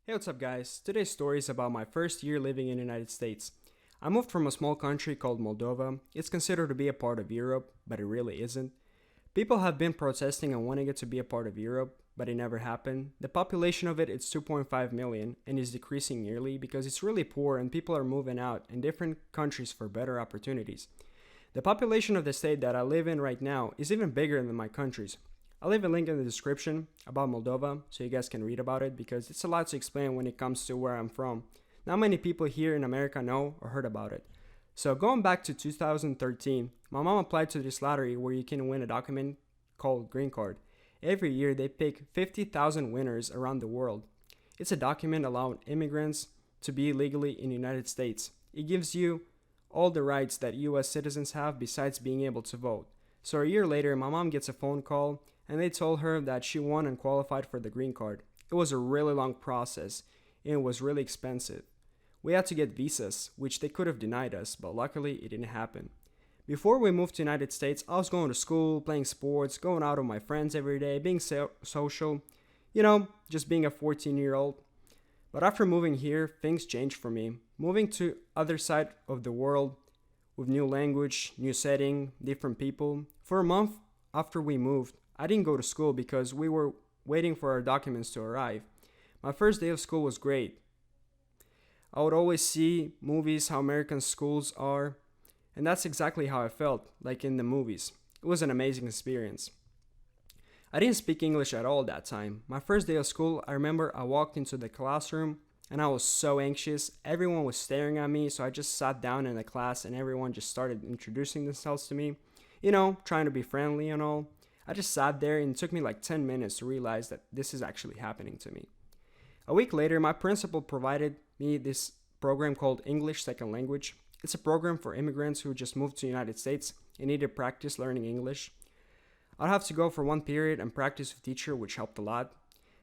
Hey, what's up guys? Today's story is about my first year living in the United States. I moved from a small country called Moldova. It's considered to be a part of Europe, but it really isn't. People have been protesting and wanting it to be a part of Europe, but it never happened. The population of it is 2.5 million and is decreasing yearly because it's really poor and people are moving out in different countries for better opportunities. The population of the state that I live in right now is even bigger than my country's. I'll leave a link in the description about Moldova so you guys can read about it because it's a lot to explain when it comes to where I'm from. Not many people here in America know or heard about it. So going back to 2013, my mom applied to this lottery where you can win a document called Green Card. Every year they pick 50,000 winners around the world. It's a document allowing immigrants to be legally in the United States. It gives you all the rights that US citizens have besides being able to vote. So a year later, my mom gets a phone call and they told her that she won and qualified for the green card. It was a really long process and it was really expensive. We had to get visas, which they could have denied us, but luckily it didn't happen. Before we moved to the United States, I was going to school, playing sports, going out with my friends every day, being social, just being a 14-year-old. But after moving here, things changed for me. Moving to other side of the world with new language, new setting, different people. For a month after we moved, I didn't go to school because we were waiting for our documents to arrive. My first day of school was great. I would always see movies how American schools are, and that's exactly how I felt, like in the movies. It was an amazing experience. I didn't speak English at all that time. My first day of school, I remember I walked into the classroom and I was so anxious. Everyone was staring at me, so I just sat down in the class and everyone just started introducing themselves to me, trying to be friendly and all. I just sat there and it took me like 10 minutes to realize that this is actually happening to me. A week later, my principal provided me this program called English Second Language. It's a program for immigrants who just moved to the United States and need to practice learning English. I'd have to go for one period and practice with a teacher, which helped a lot.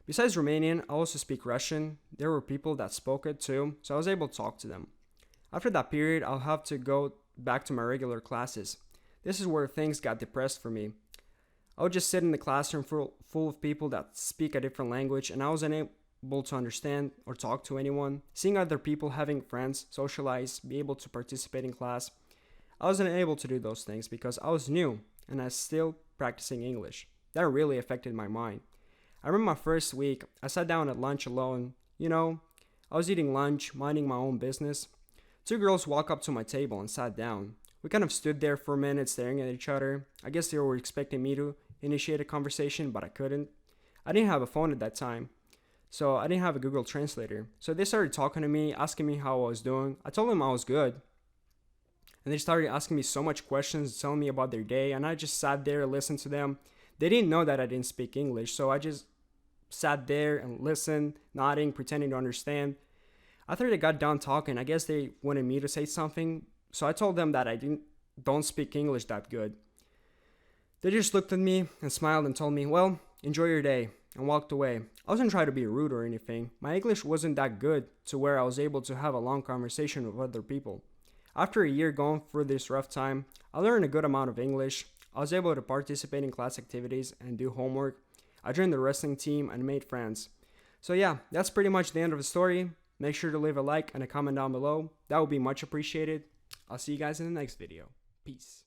Besides Romanian, I also speak Russian. There were people that spoke it too, so I was able to talk to them. After that period, I'll have to go back to my regular classes. This is where things got depressed for me. I would just sit in the classroom full of people that speak a different language and I was unable to understand or talk to anyone. Seeing other people having friends, socialize, be able to participate in class, I wasn't able to do those things because I was new and I was still practicing English. That really affected my mind. I remember my first week, I sat down at lunch alone. I was eating lunch, minding my own business. Two girls walked up to my table and sat down. We kind of stood there for a minute staring at each other. I guess they were expecting me to initiate a conversation, but I couldn't. I didn't have a phone at that time, so I didn't have a Google Translator. So they started talking to me, asking me how I was doing. I told them I was good. And they started asking me so much questions, telling me about their day, and I just sat there and listened to them. They didn't know that I didn't speak English, so I just sat there and listened, nodding, pretending to understand. After they got done talking, I guess they wanted me to say something, so I told them that I don't speak English that good. They just looked at me and smiled and told me, well, enjoy your day, and walked away. I wasn't trying to be rude or anything. My English wasn't that good to where I was able to have a long conversation with other people. After a year going through this rough time, I learned a good amount of English. I was able to participate in class activities and do homework. I joined the wrestling team and made friends. So yeah, that's pretty much the end of the story. Make sure to leave a like and a comment down below. That would be much appreciated. I'll see you guys in the next video. Peace.